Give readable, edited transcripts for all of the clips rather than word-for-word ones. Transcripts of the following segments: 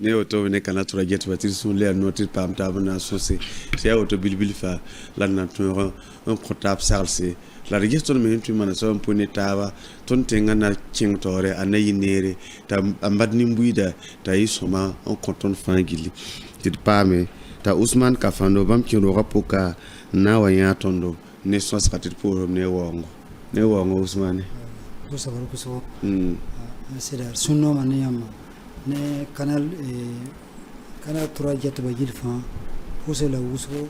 ne auto ne kana tura jet batir sun le notir pam tabna sosi c'est auto bilbil fa la na turo un portable salse la registre men tu mana so pone tawa ton tenga na cingtore anayi nere ta ambadni mbuida ta isoma on konton fangili tit pame ta Ousmane Kafando bam kiro rapoka na wanya tondo ne so skatit pour ne wongo Ousmane kuso c'est sunno maniyama ne canal projet ba jilfan pousse la wuso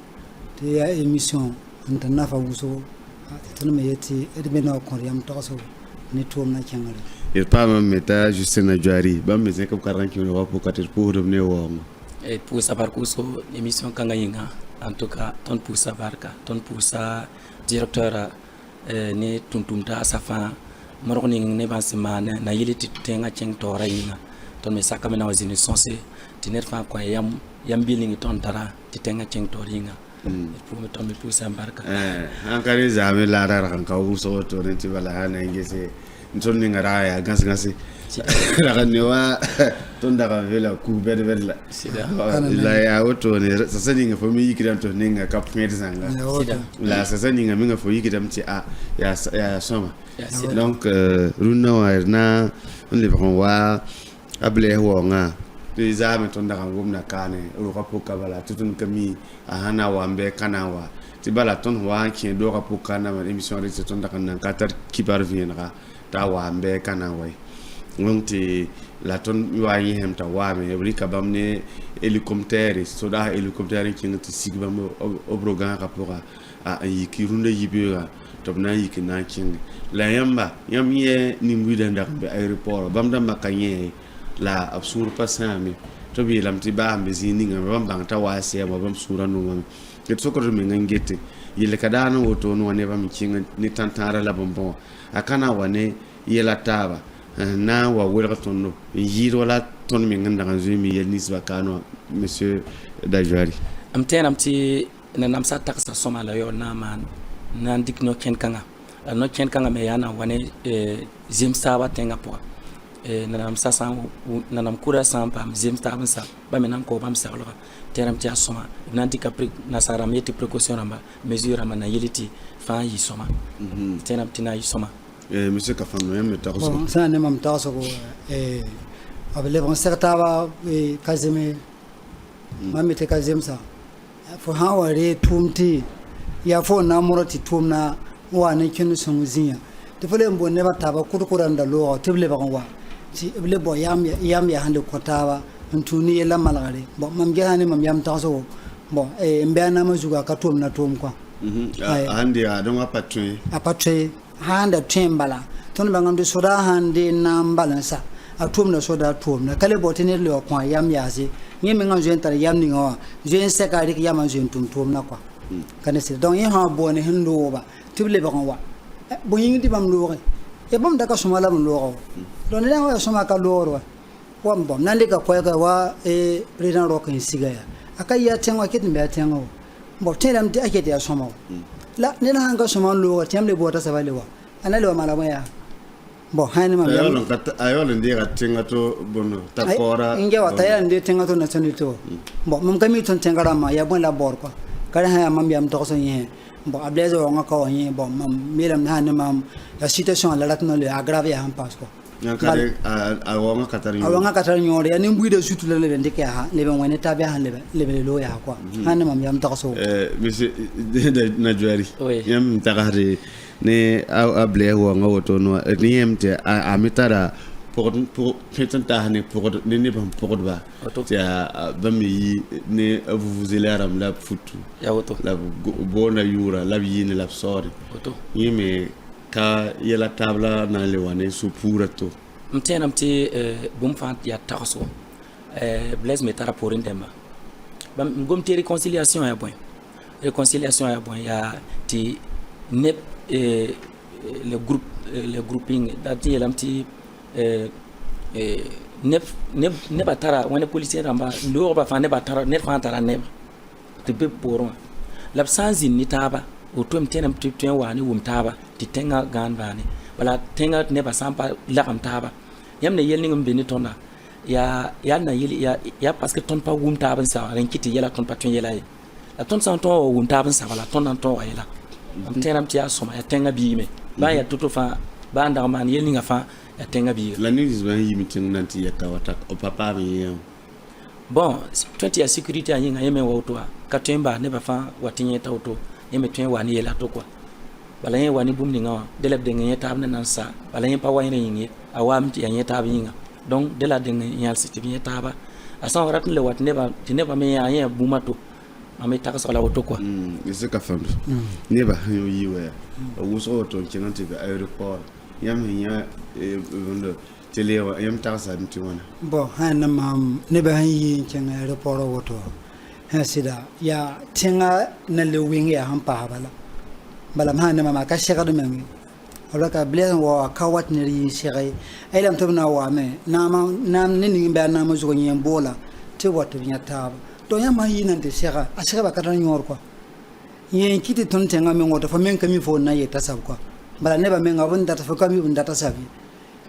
te ya émission antana fa wuso tan me yeti edbena ko yam taso ne tom na changale il pas même meta juste na jari ba me zeka karanki no wapo katir pour ne wongo et pour sa parcours émission kanga yinga en tout cas ton pour sa barka ton pour sa directeur ne tuntumta safa moroni ne bansima na yiliti tenga cheng tora yinga ton me saka mena wazini sonse tiner fa kwa yam bilingi ton tara titenga cheng toringa pour me tomber pour sa barka ankari zame la rara kan ka uso to renti bala hana ngese ntonni ngara ya gasi la kanwa ton daga vela ku bedla la ya auto ne sasa ninga fo mi yikidam to ninga ka pwede zanga la sasa ninga minga fo yikidam ti ya soma donc runa wa na on le wa able wonga de zame ton daga gumna kane ro kapoka bala tutun kami ahana wambe kanawa ti bala ton wa ki do kapoka na émission de ton daga nan katar kibar viendra ta wambe kanawa ngonti la ton wa yihem ta wame rika bamne hélicoptère soda hélicoptère ki ngati sigbam obrogan kapoka a yikirunde yibira tobna yikina king la yamba yamye nimbuda ndakbe aéroport bamda makanye la absur pasami to bi lamti ba ambe zini ngam bam ta wasi ma bam sura no ngam ke to ko me ngete yele kadana woto no ne bam kinga ni tantara la bombo akana wane yela taba na wa wela tonno yiro la ton me nganda kan zumi yel nisba kano monsieur Dajwari amti na namsa taksa soma la yo na man nan dikno ken kanga no ken kanga me yana wane zimsa wa tenga po nanam sasa nanam kura sampa mzim stabin sa ba menam ko bam sa loka teram tia soma nanti kapri nasara meti précaution ramba mesure amana yeliti fa yi soma teram tina yi soma monsieur Kafando yam taxo bon ça ne mam taxo ko avec bon certains kazeme mamete kazem sa fo haware tumti ya fo na morati tumna wa ne kinu sumuzinya te fole mbo ne bataba kurukuranda lo teble ba wa si ble bo yam ya hande kotawa ntuni la malare bo mam jahani mam yam taso bo mbana mazuga ka tum na tum kwa hande a don apatwe handa tembala ton bangam soda hande na mbalansa atum na soda tum na kale bo tenir le kwa yam yasi ngi mi ngam jen tar yam ni ngawa jen sekari ki yam jen tum na kwa kanese donc yin ha bo ne hindo ba teble ba wa bo yin di bam lo e bam daga suma la lo don ne wa suma ka lo wa bom nan ka ko ka wa president ro kan sigaya akai ya tenwa ket mbe tenwa bo telam di ake ya suma la ne na hanga suma lo temle bo ta sabale wa anale wa mala ya bo hani ma ayo ndi ka tenga to bono ta kora inge wa ta ya ndi tenga to na sanito bo mum kami ton tengara ma ya bon la bor ko kala ha mam yam to so yin bon ablaze on ko yin bon mam miram na ne mam la situation la latno le aggraver en passe ko yakare awanga katar nyore ani mbuide sutu le le ndike ha le ben woni tabe ha le lo ya kwa han mam yam to so monsieur Dajwari yam tagare ne able wanga woto no ni yemte amitara pour peut-être ne pour ne pas pour ba ya bami ne vous elaram la futu ya woto la bona yura la yini la sori woto yime ka yela tabla na le wane su purato mtena mti bumfant ya taxo blaise metara pour indemba bam ngomti réconciliation ya bon ya ti ne le grouping dati yelamti ne batara wani policier ramba ndo ba fa ne batara ne fa tara ne te be poron l'absence ni taba o tom tenam tuen wani wum taba ti tenga gan bani wala tenga ne ba sampa la kam taba yamne yelni ngam beni tonda ya na yeli ya parce que ton pa wum taba sa ren kiti yela ton pa tuen yela la ton sa ton wum taba sa wala ton nan ton wala am tenam ti asoma ya tenga bi me ba ya toto fa ba ndar man yelni nga fa ya tenga bi la news ban yi meeting nanti ya tawata o papa mi yam bon 20 ya sécurité ayi nga yeme wawto ka temba ne ba fa watinye tawto yeme tuen wani yela to quoi bala yen wani bum ni nga deleb de ngé tab nan sa bala yen pa wayne yingi awam ti yanye tab yinga donc de la de nyal siti bi taba asan rat le wat ne ba me yen bumato ame taka la woto quoi c'est ka fam ne ba yo yiwe wo so to kinanti be aéroport yam nya wondo tele yam taka sa nti wona bon han mam ne ba yi kin aéroport woto ha sida ya tinga na le wingi ya hampa bala ma ne mama ka shega do memi wala ka ble wa ka wat ne ri shega ay lam tabna wa me na ne ni ba na ma zugo nyem bola te wat nya tab do ya ma yi nan te shega a shega ba ka tan nyor kwa yen kiti ton tenga me ngoto fa men kami fo na yeta sab kwa bala ne ba men ngabun data fa kami bun data sabi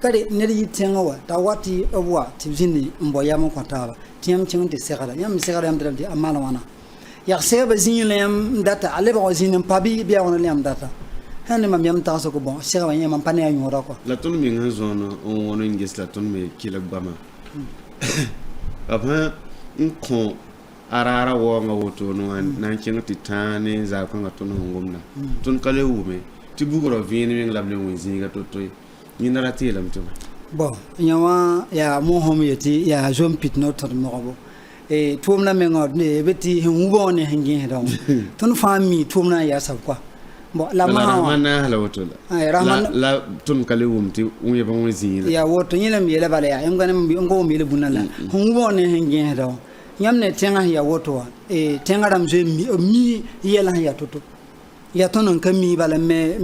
kade ne ri tenga wa ta wati obwa ti zini mbo ya mo kwa taba tiam ching te shega da yam shega yam dal di amana wana ya seba zinlem data ale ba zinem pabi bia wona lem data hande mam yam ta so ko bon seba wa yam pane ay ngora ko la ton mi ngazona on wono ngis la ton me kila bama après on arara wo nga woto no nan kinga titane za ko nga ton ngomna ton kale wume ti bugoro vini mi nglam le winzi ga to toy ni narati lam to bon nyawa ya mo hom yeti ya jom pit no ton mo ko e tumna me ngod ne beti hubo ne hangin hedo ton fami tumna ya sab kwa bo la ma rahmana la woto ay rahman la ton kale wumti unye ba winzi ya woto nyina mi le bale ya em ganem bi ngo mi le bunala hubo ne hangin hedo nyamne tenga ya woto e tenga dam je mi yela ya toto ya tonon kami bala me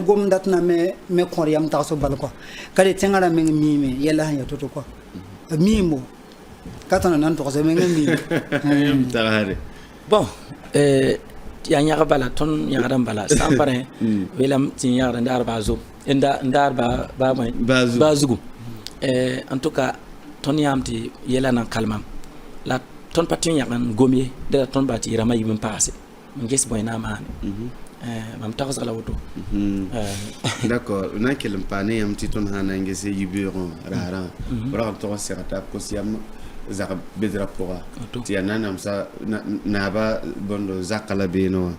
gom datna me khor yam ta so bal ko kale tenga dam mi me yela ya toto ko mi mo katana nan to ko me ngi yam tarare bon ya nyaga bala ton nyaga dam bala sampare welam tin nyaga ndar bazo ndar ba bazugu en tout cas ton yamti yela nan kalmam la ton patin yagan gomie de la ton bati rama yim passé ngis boyna ma mam taxas la woto d'accord on a quel pané am ti ton hana ngese yibiro rara bra to serata ko siam za bedra pora ti anana sa na ba bondo zakala beno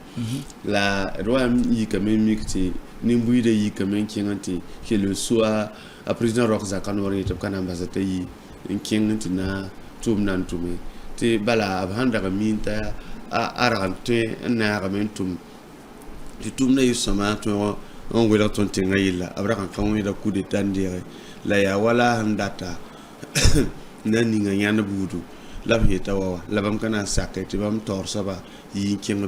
la roam yi kamen mikti nimbuide yi kamen kinganti que le soit a président rox zakanori to kana ambassadeur yi kinganti na tum nan tumi te bala abhanda ga minta arante na ga mentum ti tum na yusama to on wela ton tinga yilla abra kan kan da coup de tandire la ya wala handata nani nga nyana budu la heta wa la bam kana sakati bam tor saba yi kinga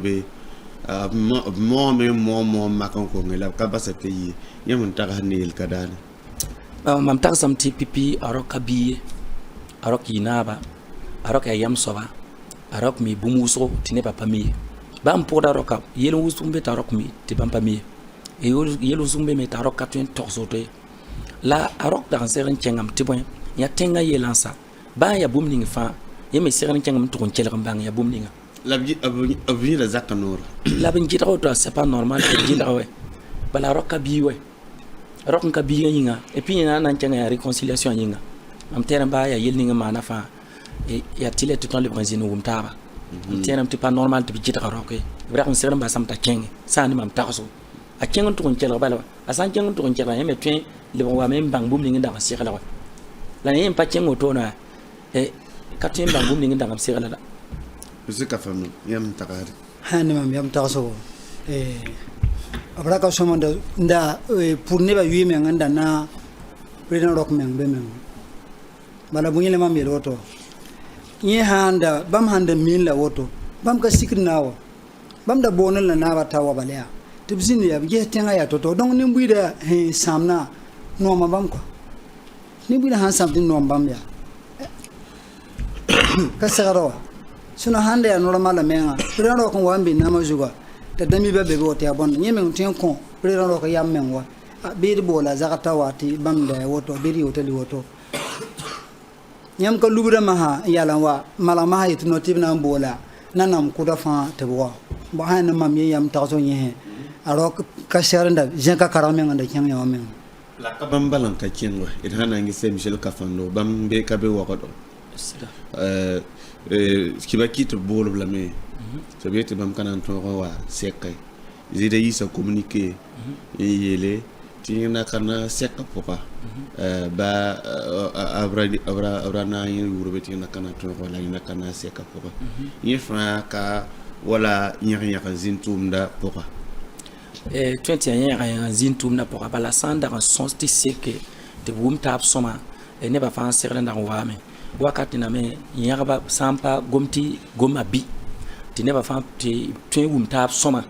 mo makan ko ngela ka basate yi yamun ta hanil kadane mam taksam ti pipi arokabi arok yinaba arok ayam soba arok mi bumuso tine papa mi bam poda roka yelo usumbe tarok mi ti papa mi e yelo usumbe me tarok katun torsote la arok dans seren chengam tibon ya tenga yelansa ba ya bumning fa yeme seren chengam to kon chelgam bang ya bumninga la bi la zakanor la bin jitra to c'est pas normal que jitra we bala roka bi we rok ka bi yinga et puis na nan chenga réconciliation yinga am terem ba ya yelninga mana fa ya tile to ton le brésil wum taba terem ti pas normal ti jita roke ibrahim serem ba samta kenge sani mam taxo a kengon to ngel bala asan kengon to ngel yeme twen le wa mem bang bum ninga da sikala wa la yem pa kengo to na katin bang bum ninga da sikala la c'est ka fam yam takari hani mam yam taxo abra ka somonda nda pour ne ba yime nganda na président rock men be men bala bunyele mam yel woto nye handa bam handa min la woto bam ka sikrinawa bam da bonal na ba tawa balya tɩ b zĩnd yaa b ges tẽngã yaa to-to donc nin-buiidã sãamna nooma bãmb kɔ nin-buiidã sãn sãm tɩ noom bãmb yaa ka segda wa sẽn sãn da yaa normal menga rẽn raook n wa n be naamã zugã t'a dãmibã be be wa tɩ yaa bõnda yẽ meng tõe n kõ rẽn raook yam meng wa beed boola zag t'a wa tɩ bãmb da woto beed yɩ woto li woto yãmb ka lubdã masã n yala n wa malg masã yetɩ no tɩ b na n boola nanam kʋda fãa tɩ b wa bõ sã ne mam yẽ yam tagsg yẽsẽ a raook ka segdẽnda zẽka karg meng n da kẽng yã wã meng la ka bãmb bala n ka kẽng wa d sã na n ges michel kafando bãmb be ka be wagdo kiba ki tɩ b boolb lame tɩ b yetɩ bãmb ka na n tõog n wa sɛka zɩda yiisa communiqué n yeele tɩ yẽna ka na sɛka pʋga ba abra na n yẽ yʋʋrbe tɩ yẽna ka na tõog wala yẽna ka na sɛka pʋga yẽ fãa ka wala yẽg-yẽg zĩn tʋʋmda pʋga tõe tɩ yaa yẽga zĩn tʋʋmdã pʋga bala sã n dag n sõs tɩ seke tɩ b wʋm taab sõma nebã fãa segd n dag n waame wakat name yãgba sã n pa gom tɩ goma bɩ tɩ nebã fãa tɩ tõe n wʋm taab sõma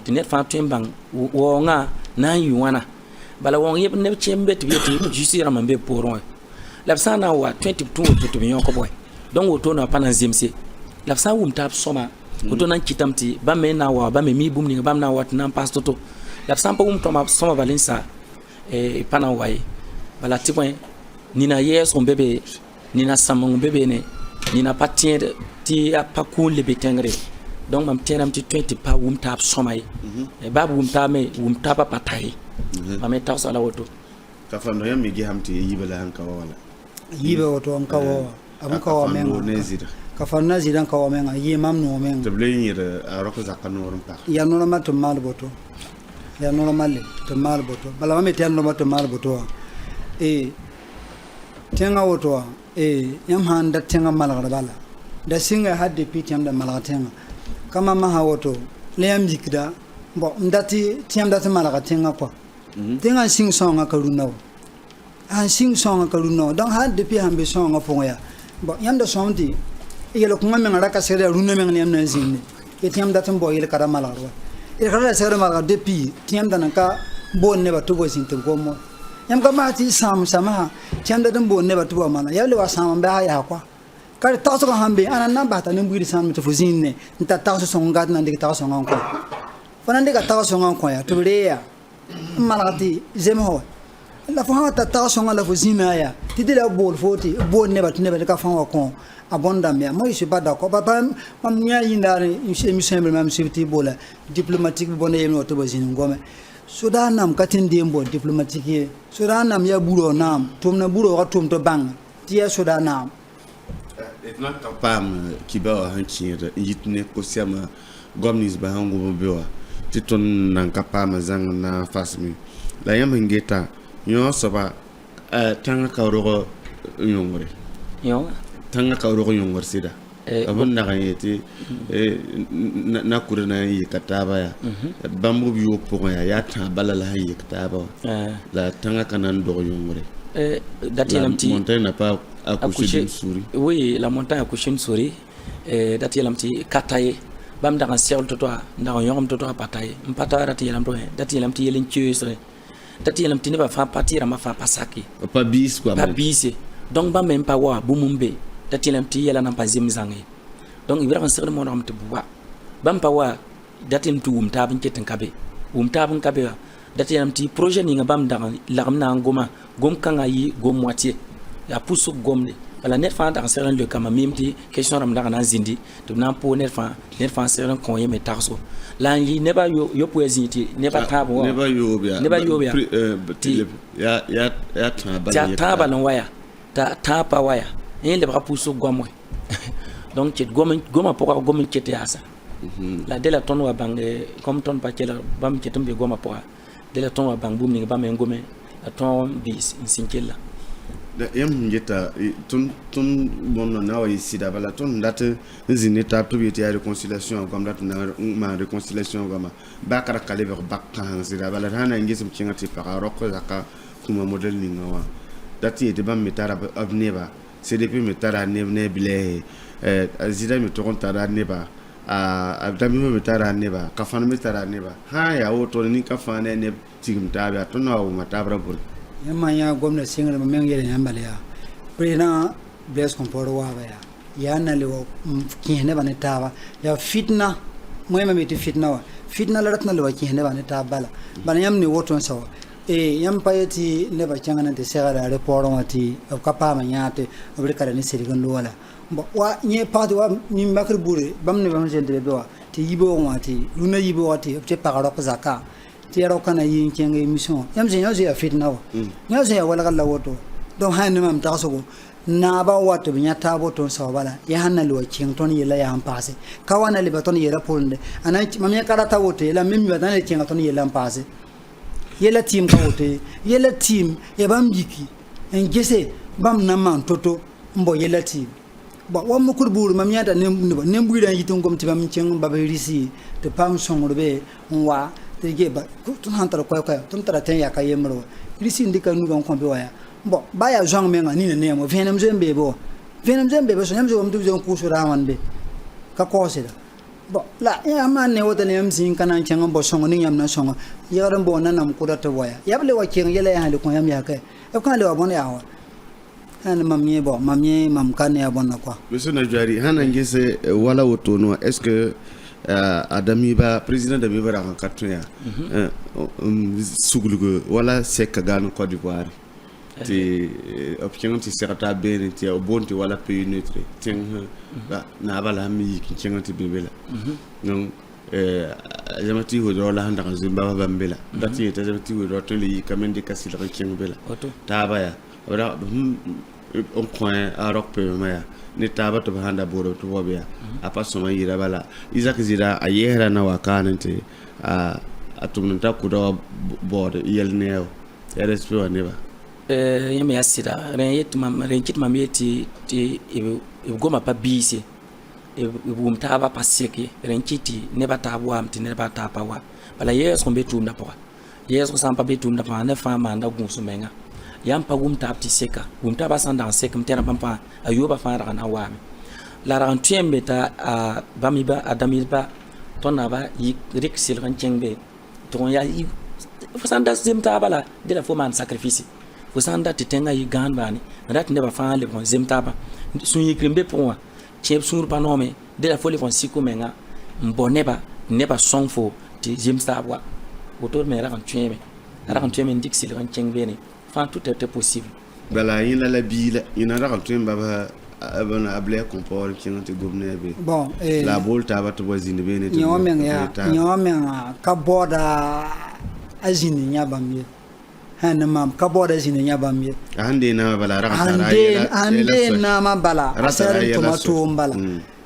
tɩ ned fãa tõe n bãng waoongã na n yɩ wãna bala waoong yeb neb kẽem be tɩ b yetɩ juste rãmb n be poorẽ wã la b sã n na n wa tõe tɩ b tũ woto tɩ b yõkb wɛ donc wotone wã pa na n zemse la b sã n wʋm taab sõma woto na n kɩtame tɩ bãmb me n na n wa bãmb me mi bũmb ning bãmb na n wa tɩ na n paas to-to la b sã n pa wʋm tõma sõma bala n sa pa na n wa ye bala tɩ bõe nina yɛɛsg n be be nina sãmeng be beene nina pa tẽed tɩ a pa kũun le be tẽngre donc mam tẽedame tɩ tõe tɩ pa wʋm taab sõma ye baa b wʋm taab me wʋm taabã pa ta ye mam me tagsg la woto kafando yãmb me gesame tɩ yiiba la sẽn ka wa wala yiiba woto n ka wa wa b n ka wa menga ka fãnd na zɩda n ka wa menga yɩɩ mam noog menga tɩ b le n yẽd a rok zaka noor n pag yaa normal tɩ m maal boto yaa normal le tɩ m maal boto bala mam me tɩ yaa normal tɩ m maal boto wã tẽngã woto wã yãmb sã n da tẽngã malgd bala da sɩnga ha depuis tɩ yãmb da malg tẽngã ka mam masã woto la yãmb yikda bon n dat tɩ yãmb dat n malga tẽngã kɔa tẽngã n sɩng sõngã ka rũnã wa sãn sɩng sõngã ka rũnã wa donc ha depuis sãn be sõngã pʋgẽ yaa bon yãmb da sõm tɩ yel-kõngã meng ra ka segda yaa rũnã meng ne yãmb na n zĩnde tɩ yãmb dat n bao yel-kada malgd wa yel-kada da segda malgd depuis tɩ yãmb da nan ka boond nebã tɩ b wa zĩnd tɩ b gom wa yãmb ka maa tɩ sãam sãmsã tɩ yãmb dat n boond nebã tɩ b wa mana yaa le wa sãam n baa yaa kɔa kare tagsgã sãn be ãna na n bas t'a nin-buiid sãam tɩ fo zĩnd ne n tar tags sõng gat na n dɩk tag sõngã n kõ fo na n dɩka tag sõngã n kõ yaa tɩ b ree yaa n malg tɩ zems wa la fo sã wa tar tag sõngã la fo zĩnã yaa tɩ dɩ la bool fo tɩ boond nebã tɩ nebã dɩka fãa wa kõ a bõndame yaa moi je suis pas d'accord papa mam yã yĩndaar émission bɩ mam sib tɩ boola diplomatique bɩ bõnda yemne wa tɩ ba zĩnd n gome soda nam ka tɩ n deem bool diplomatique ye soda nam yaa buroo naam tʋmna buroogã tʋm tɩ bãng tɩ yaa soda naam d na n ka paam kiba wã sẽn kẽeda n yit ne kosɛma goam ninsbã sẽn wʋm be wã tɩ tõnd nan ka paama zãng n na n fasme la yãmb sẽn geta yõ soaba tãngã ka rog yõngre tãngã ka rog yõngr sɩda b n nag n yetɩ nakʋd na n yɩka taaba yaa bãmb b yoog pʋgẽ yaa yaa tãag bala la sẽn yɩk taaba wã la tãngã ka na n dog yõngre montagne n'a pas accouché d'une souris. Oui, la montagne a accouché d'une souris. Dat yelam ti kataye. Bam da kan sel to toa, da kan yom to toa pataye. Mpata dat yelam to, dat yelam ti yelen tieusre. Dat yelam ti ne ba fa partir ma fa pasaki. Pas bis quoi. Pas bis. Donc ba même pas wa bumumbe. Dat yelam ti yela na pa zimzange. Donc ibra kan sel mo ram te buwa. Bam pa wa dat yelam tu umta bin keten kabe. Umta bin kabe. Dat yelam ti projet ni ngam da lagam na ngoma. Gom kanga yi gom moitié. Ya pousse gomne bala net fa da seran le kama mimti question ram da na zindi to na po net fa seran kon yeme taxo la yi ne ba yo poesiti ne ba tabo ne ba yo bia ya taba no waya ta pa waya en le ba pousse gomwe donc ci goma poko gomin ci asa la de la ton wa bangue comme ton pa kela bam ci tumbe goma poko de la ton wa bang bum ni ba men gome la ton bis sinkela yãmb yeta tõnd bõmb na wa yɩ sɩda bala tõnd dat n zĩnd ne taab tɩ b yetɩ yaa réconciliation goam dat n maan réconciliation goama bakra ka lebg bak kãseng sɩda bala d sã n na n gesm kẽngã tɩ paga rok zaka kũma model ninga wã dat n yetɩ bãmb me tara b neba cdp me tara neb ne bilɛɛse a zɩda me tog n tara neba dami me tara ne ba kafan me tara ne ba ha ya woto ni kafan ne tigum ta ba to no ma ta bra bul yamma ya gwamnati singa ma men yele nyambale ya prena bless komporo wa ba ya na lewo kihne ba ne ta ba ya fitna moy ma meti fitna wa fitna la ratna lewo kihne ba ne ta bala bana yam ni woto so yam payeti ne ba changana te segara report mati ka pa ma nyate obri kala ni sirigan wala wa nye pati wa ni makr bure bam ne bam jende be wa ti yibo wati luna yibo wati te pagaro ka zaka ti ro kana yin kenge mission yam je nyaze ya fitna wa nyaze ya wala kala woto don han ne mam ta so na ba wato binya ta boto so bala ya hanna lo king ton yela ya ampase kawana le baton yela polnde ana mam ya karata woto yela memi badan le king ton yela ampase yela team ka woto yela team e bam jiki en gese bam na man toto mbo yela team ba wa mo kurburu mam yada ne buidan yitum gom tibam ceng ba risi te pam songro be wa te ge ba tun hantar ko tun tara ten ya ka yemro risi ndika nu gon ko be waya bo ba ya jong menga ni ne mo venam zembe bo so nyam zo mdu zo ku sura man be ka ko se da bo la ya man ne wota ne am sin kana ceng bo songo ni yam na songo yaram bo nanam ku da to waya yable wa ceng yele ya le ko yam ya ka e kan le wa bon ya wa han mamie mam kan ya bon quoi monsieur Najari hana ngese wala woto no est-ce que adami ba président de ba ran katuya suglugo wala sek gan Côte d'Ivoire ti option ti serata ben ti bonti wala pays neutre tin na bala mi ki cengati bibela non jamati ho do la handa Zimbabwe bambela dati te jamati ho do to li kamende kasil ko cengela ta baya ora on point à rock pe maya ni taba to handa boro to wobia apa so mai ira bala Isaac zira ayera na wakanante atumnta ku do board yelneo rsp waneba yemi asira renkit mameti ti goma pa bisi bumta ba paseke renkiti neba tabwa amti neba tapawa bala yeso mbetu ndapoa yeso sampa betu ndapoa ne fama nda gunsumenga yam pa gum tap ti seka gum ta ba sanda seka mtera pampa ayoba fa ra na wame la ran tiembe ta bami ba adami ba tonna ba yi riksil ran chengbe ton ya yi fosanda zimta bala de la foman sacrifice fosanda titenga yi gan bani rat ne ba fa le bon zimta ba sun yi krimbe pour chep sur pa nome de la folie von siko menga mbone ba ne ba songfo ti zimta ba autor me ran tiembe ndiksil ran chengbe ne enfin tout était possible bala ina la bila ina ra kan tumba ba abana able comport qui ont gomné be bon la bolta ba to bozine be ne nyomen ka boda azini nyabamye han mam ka boda azini nyabamye ande na bala ra kan ande na ma bala asare tomato mbala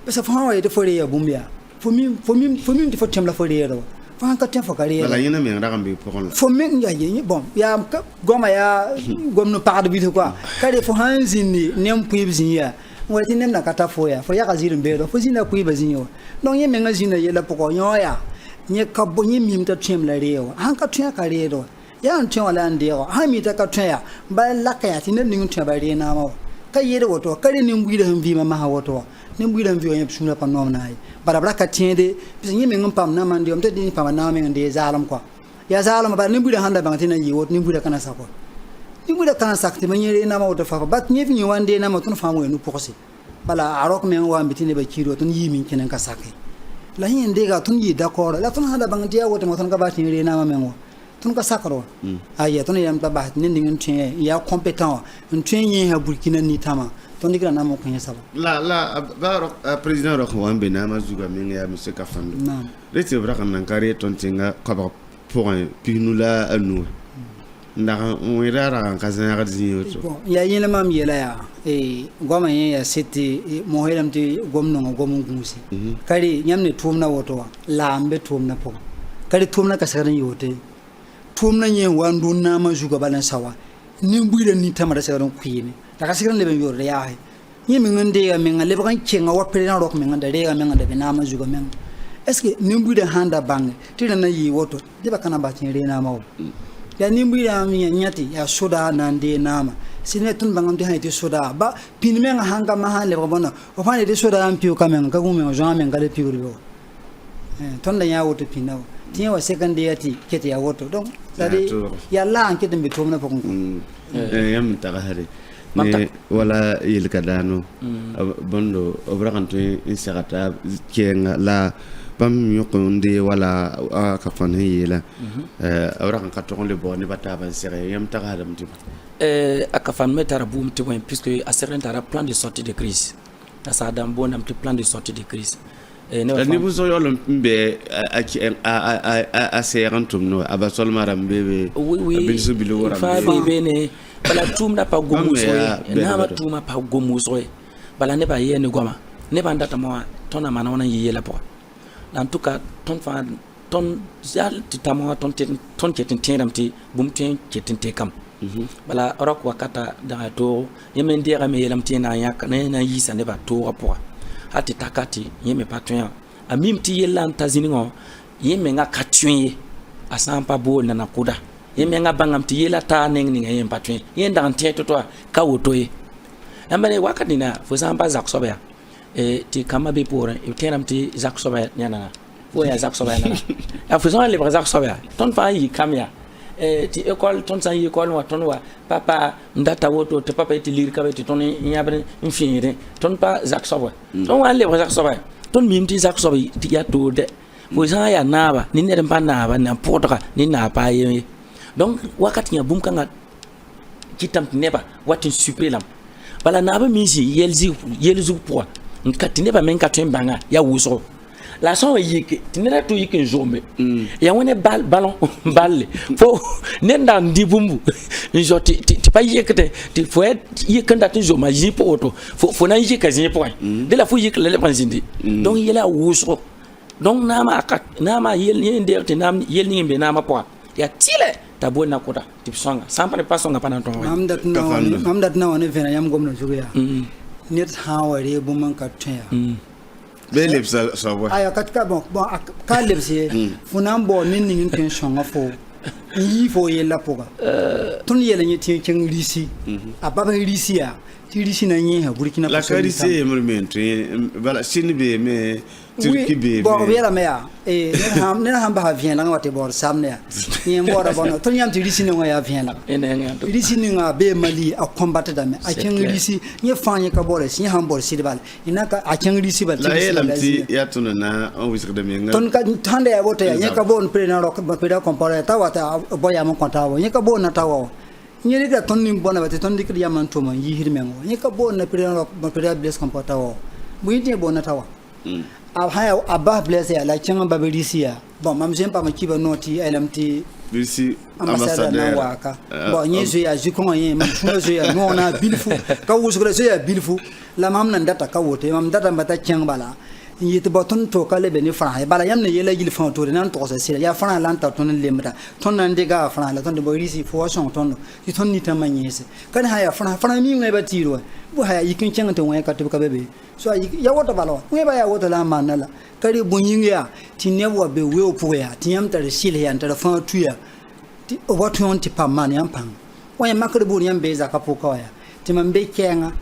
besa fa wa de fore ya bumbia fomim de fotem la fore ya fa ka tempo kare bala yina men ra kan be pokon fo men ya ye bon ya goma ya gomno parde bi quoi kare fo hanzini nem puibzin ya wati nem na kata fo ya ka zirin be do fo zina puibzin yo non ye men zina ye la poko yo ya nye ka bo nye mim ta tem la rewa han ka tya ka re do ya an tya wala ande yo ha mi ta ka tya ba la ka ya tin ning tya ba re na ma ka ye do to kare nim bui da hum vi ma ha woto nim bui da hum vi yo suna pa nom nai bara ka tiende bis nye men pam na man diom te din pam na men de zalam quoi ya zalam ba nim bui da handa ba tin yi wot nim bui da kana sa ko nim bui da kana sa te manyere na ma woto fa ba nye vi wande na ma tun fa mo no pokosi bala arok men wa mbitine ba kiro tun yi min kinen ka sakai la hin dega tun yi d'accord la tun hada bang dia woto mo tun ka ba tin re na ma men wo tun ka sakaro aya tun yam ta ba nin ding tin ya compétent tin yi ha burkina ni tama ton digra na mo kunya saba la ba président ro ko ambe na ma zuga men ya monsieur Kafando na rete bra kan nan kare ton tinga ka ba pour pinula anu ndaga on ira kan kazana ga zinyoto bon ya yele mam yela ya goma ya seti mo helam ti gomno gomun gumusi kari nyamne tumna woto la ambe tumna po kari tumna ka saran yote tumna nye wandu na ma juga balan sawa ni buira ni tamara saran kuyini daga sigan lebe yor ya ni mi ngande ya mi ngale ban kenga wa pere rok mi ngande ya mi ngande na ma juga men est ce que ni buira handa bang ti na yi woto de ba kana ba tin re na ma ya nimbi ya nyati ya soda nande nama sine tun bangam de hayti soda ba pin men hanga ma han le bona o fane de soda am piu kamen ka gume o jamen gale piu ro ton da ya woto pinaw tiya wa second day ati kete ya woto donc sadi ya la an kete mbi tomna pokon yam ta hare ne wala yil kadano bondo obrakanto insagata kenga la bam yokonde wala ka fan yela obrakan ka to le boni bata ban sere yam ta hare mti aka fan metara boom to puisque a certain plan de sortie de crise ça dans bon un plan de sortie de crise ni bu so yolo mbe a serantum no aba sol maram bebe bin su bilu wora fa bebe ne bala tumna pa gomu so na ma tuma pa gomu so bala ne ba yene goma ne ba ndata mo ton amana wona yiyela po en tout cas ton zal ti tamo ton ketin tiram ti bum tin ketin te kam bala rok wakata da to yemen dira me yelam ti na yak na yisa ne ba to po ati takati yeme patun amim ti yelan tazini ngo yeme nga katun asampa bo na nakuda yeme nga bangam ti yela ta neng ni yeme patun yenda ante to ka woto ye amane wakati na fo samba zak soba ti kama be pour e tenam ti zak soba nyana fo ya zak soba na ya fo son le zak soba ton fa yi kamya ti école ton sa yi école wa ton wa papa ndata woto te papa ti lire ka ti ton nyabre infinié ton pa zak soba ton wa le zak soba ton mim ti zak soba ti ya to de bo sa ya naba ni ne pa naba na potoka ni na pa ye donc wakati nya bum kanga kitam neba watin supelam bala naba misi yelzu po nkati neba men katun banga ya wuso la son yike tinera to yike jombe ya wone ballon balle fo nenda ndibumbu njoti ti pa yike ti fo yike ndati joma yipo oto fo na yike kazi po de la fo yike le panzindi donc yela wuso donc nama yende te nam yelni mbe nama po ya tile tabo na kota tip songa sampa ne pasonga pana to mamdat na wone vena yam gomno juya net haware bu man katya belip so aya katka bon ka lebse funam bo nin nin ten songa fo yi fo yela poga tun yela ni tin ken risi ababa risi ya ti risi na nyi ha burkina faso la risi e movement bala sinbe me turki be bo yela me ya ne ham ba vien la ngate bor samne ya ni mbora bono tun yam ti risi ne ya vien la risi ni nga be mali a combattre da me a ken risi ni fanye ka bor si ham bor si bal ina ka a ken risi bal la yela ti ya tunana on wisre de me ton ka tande ya bote ya ka bon pre na ro pe da compare ta wata boya mo konta wo ni ka bon na tawo ni le ka ton ni bona bate ton dik ya man to man yi hirmengo ni ka bon na pre na ro pe da bless compata wo bu yite bon na tawa haya abba bless ya la chenga babelisia bon mam j'aime pas ma kiba noti LMT bisi ambassadeur waka bon nyezo ya jikon yen mam tuno ya nona bilfu ka wusugre ya bilfu la mam nan data ka wote mam data mbata chenga bala yiti boton to kale be ni fran bala yamne yela gil fan to nan to sa sira ya fran lan ta ton lemda ton nan de ga fran la ton de boyrisi fo son ton ti ton ni tamanyese kan haya fran mi ngai batiro bu haya yikin chenga to ngai ka to ka bebe so ya wota bala we ba ya wota la manala kari bunyinga ti newa be we opu ya ti yam tar sile ya tar fan tuya ti obotu on ti pa man yam pam wa makre bu yam be za ka poka ya ti mambe kenga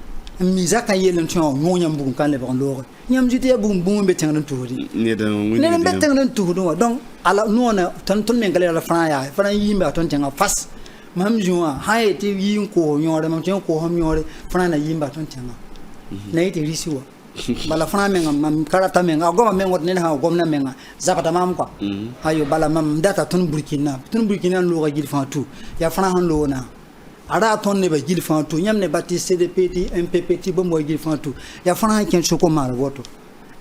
mizaka yelen ton ngonyam bu kan le bon lore nyam jite bum be tengan tuudi ne be tengan tuudi donc ala nona tan ton men gale la fran yimba ton tenga fas mam juwa haye ti yin ko nyore mam ten ko hom nyore fran na yimba ton tenga nay ti risiwa bala fran men mam karata men agoma men wot ne ha gomna men zapata mam kwa ayo bala mam data ton burkina lo ga gil fan tout ya fran han lo na ara ton ne ba gil fan tout nyam ne bati CDP MPP bo mo gil fan tout ya fran ken choko mar woto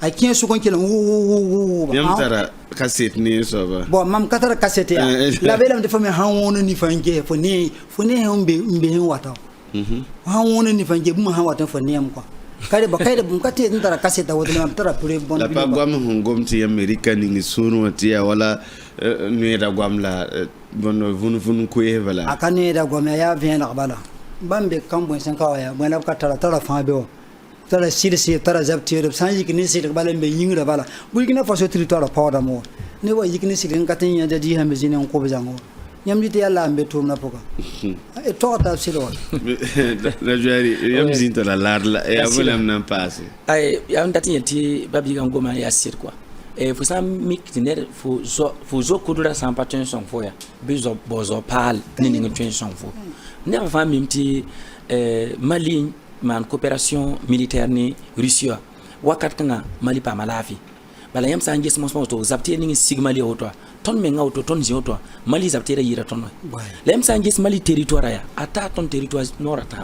a ken choko ken wo yam tara cassette ni so ba bon mam katara cassette ya la belam de fami han wono ni fange fo ne mbe hen wata han wono ni fange bu han wata fo ne am kwa kare bum kate ndara cassette woto mam tara pure bon la pa gwam hongom ti america ni sunu ti ya wala ni da gwam la bono vunu ko e wala akane da gwam ya vient la bala bambe kambo senka ya mo la ka tara fa be o tara sirsi tara zabti re sanji kini sir bala be yingra bala bu kina faso territoire pa da mo ne wa yikini sir ngati nya jadi ha mezine ko be jango yam yite yalla ambe tum na poka e to ta silo la juari yam zinto la larla e avolem nan passe ay ya ndati yenti babi ga ngoma ya sir quoi e fo sam mik diner fo zo kudura sam patun son fo ya bizo bozo pal ni ngi tun son fo ne fa mimti Mali man coopération militaire ni Russia wakat kanga Mali pa malafi bala yam sa ngis mos to zapti ni sigma li auto ton me ngauto ton ji auto Mali zapti ra yira ton la yam sa ngis Mali territoire ya ata ton territoire nora ta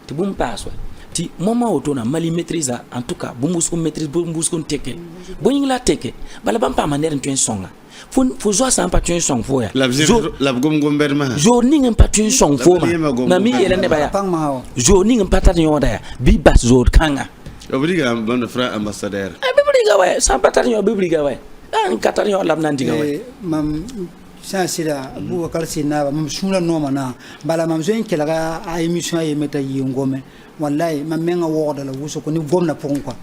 ti bum paso ti moment auto na Mali maîtrise en tout cas bumus ko maîtrise bumus ko teke boning la teke bala bam pa maner tun songa faut jouer sans pas tuer son fou ya la gom berma jo ning pas tuer son fou na mi yele ne baya jo ning pas ta yoda bi bas zo kanga obliga bon frère ambassadeur bibliga wa sans pas ta yo bibliga wa an katar yo lam nan diga wa mam sasira Abubakar Sina mam sula no mana bala mam zo en kela a émission e meta yi ngome wallahi mam menga woda la wuso ko ni gomna pon quoi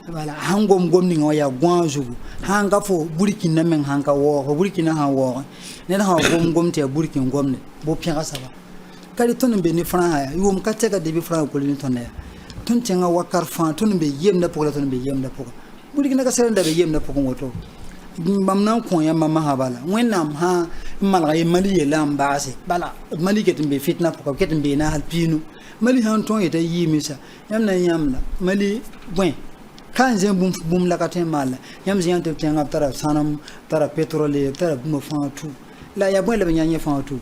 wala hangom gomni ngoya gwanjugu hanga fo burkina men hanga wo burkina ha wo ne ha gom te burkina gomne bo pianga saba kali ton be ni fran ha yum ka tega de bi fran ko ni ton ne ton tenga wakar fan ton be yem na pola ton be yem na pola burkina ka sere be yem na pola ngoto mam nan ko ya mama ha bala wenam ha malga e mali yelam baase bala mali ketin be fitna pola ketin be na halpinu mali han ton yeta yimisa yamna mali bwen kan zen bum la katen mal yam zen te tenga tara sanam tara petrole tara bum fa tu la ya bon le nyanya fa tu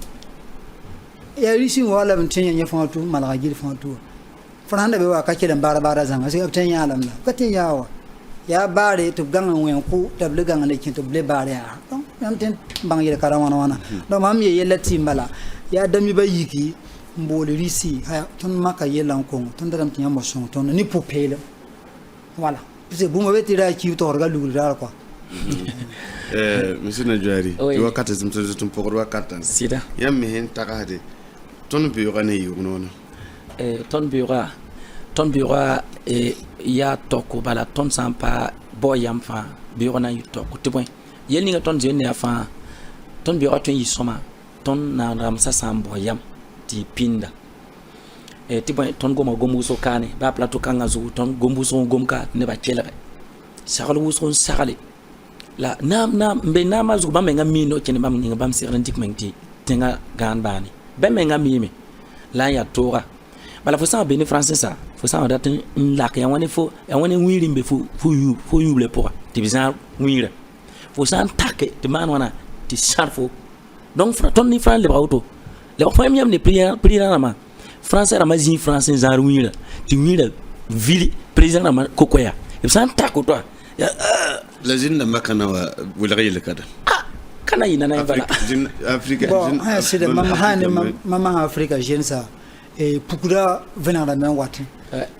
ya risi wala ben tenya fa tu mal ga gil fa tu franda be wa ka ke dan bara zanga sai tenya alam la katen yawa ya bare to gangan wen ku table gangan ne kin to ble bare ya yam ten bang yele karawana wana do mam ye yelati mala ya dami ba yiki mbole risi ha ton maka yelan ko ton daram tinya mo son ton ni popele voilà c'est bon mauvais tirage qui to orga lugura quoi monsieur Najari wakati zimtozo tumpokoro wakati sida yam hen takade ton biura ne yunono ton biura ya toko bala ton sampa boyam fa biura na yutoko tibon yelni nga ton jenne afa ton biura ton yisoma ton na ramsa sambo yam ti pinda tibon ton goma gomuso kane ba plateau kanga zu ton gombuso gomka ne ba kelere sagalo wuson sagale la na mbe na mazu ba menga mino kene bam ninga bam sirran dikmenti tenga gan bani ba menga mimi la ya tora bala fo sa beni français ça fo sa dat la ya woni wiri mbe fu yu le pour ti bizar wiri fo sa take te man wana ti charfo donc ton ni fran le ba auto le ba yam ne prière na ma français ramazin français zarwira ti wira vili président na kokoya e san tako to la jinna makana wa wulghi le kada kana ina na bala afrika bon ha c'est de mama afrika jensa e pukura venara men wati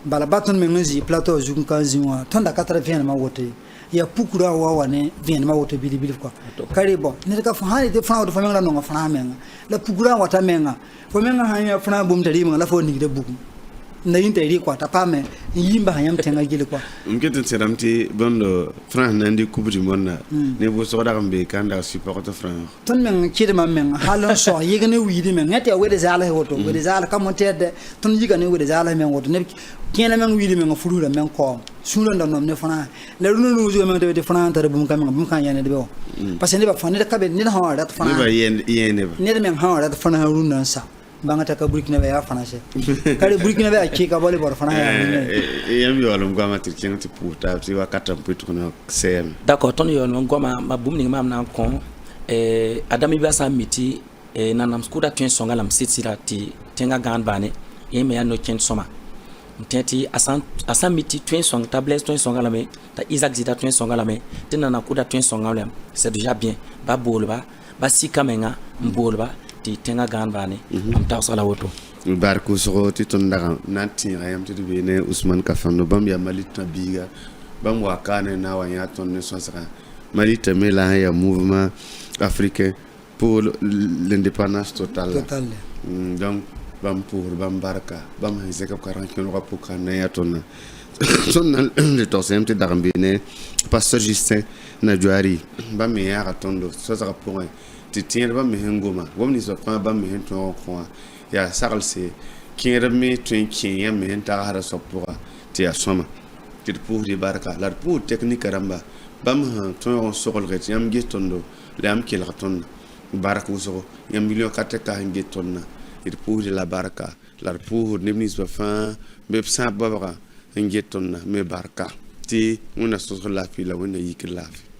bala baton men nzi plateau zun kanziwa tonda 80 ma wote ya pukura wa wane vien ma wote bili quoi kare bon ne ka fa hani de fa do fa menga no fa menga la pukura wata menga fa menga hanya fa bum tari menga la fo ni de buku na yin tari quoi ta pa me yimba hanyam tenga gile quoi mkete seramti bondo France nandi kubri monna ne bo so da kambe kanda support France ton men kide ma men halon so yigane wiidi men ngati a wede zala woto wede zala kam tedde ton yigane wede zala men woto ne kena men wiidi men furura men ko sulo ndam non ne France le runu no jo men de France tar bum kam bum kan yane de bo parce que ne ba fane de kabe ne ha rat France ne ba yene ne men ha rat France runu sa bangata ka Burkina Faso français kare Burkina Faso ki ka bole bor France yam yo alum gama tirkin ti puta ti wakata putu no sem d'accord ton yo no goma ma bum ni mam na kon adami ba sa miti nanam skuda tuen songa lam sitsira ti tenga gan bane yeme ya no ken soma mtenti asan miti tuen song tablesse tuen songa lam ta Isaac zita tuen songa lam tinana kuda tuen songa lam c'est déjà bien ba bolba ba sikamenga mbolba ti tenga gan bane am taw sala woto barku so ti ton daga nanti ayam ti be ne Ousmane Kafando bam ya malita biga bam wakane na wanya ton ne so saka malita mela ya mouvement africain pour l'indépendance totale donc bam pour bam barka bam hise ka 40 kilo pour kan ya ton son le to semte daga be ne pasteur Justin Najari bam ya tondo so saka pour tɩ tẽedbã me sẽn goma gom ninsã fãa bãmb me sẽn tõog n kõ wã yaa saglse kẽedb me tõe n kẽ yãmb me sẽn tagsda soab pʋga tɩ yaa sõma tɩ d pʋʋsde barka la d pʋʋs tɛknika rãmba bãmb sẽn tõog n soglge tɩ yãmb ges tõndo la yãmb kelg tõnda bark wʋsgo yãmb million ka tɛka sẽn ges tõndã d pʋʋsde la barka la d pʋʋsd neb ninsbã fãa be b sãab babga n get tõndã me barka tɩ wẽnna sõsg laafɩ la wẽnna yikr laafɩ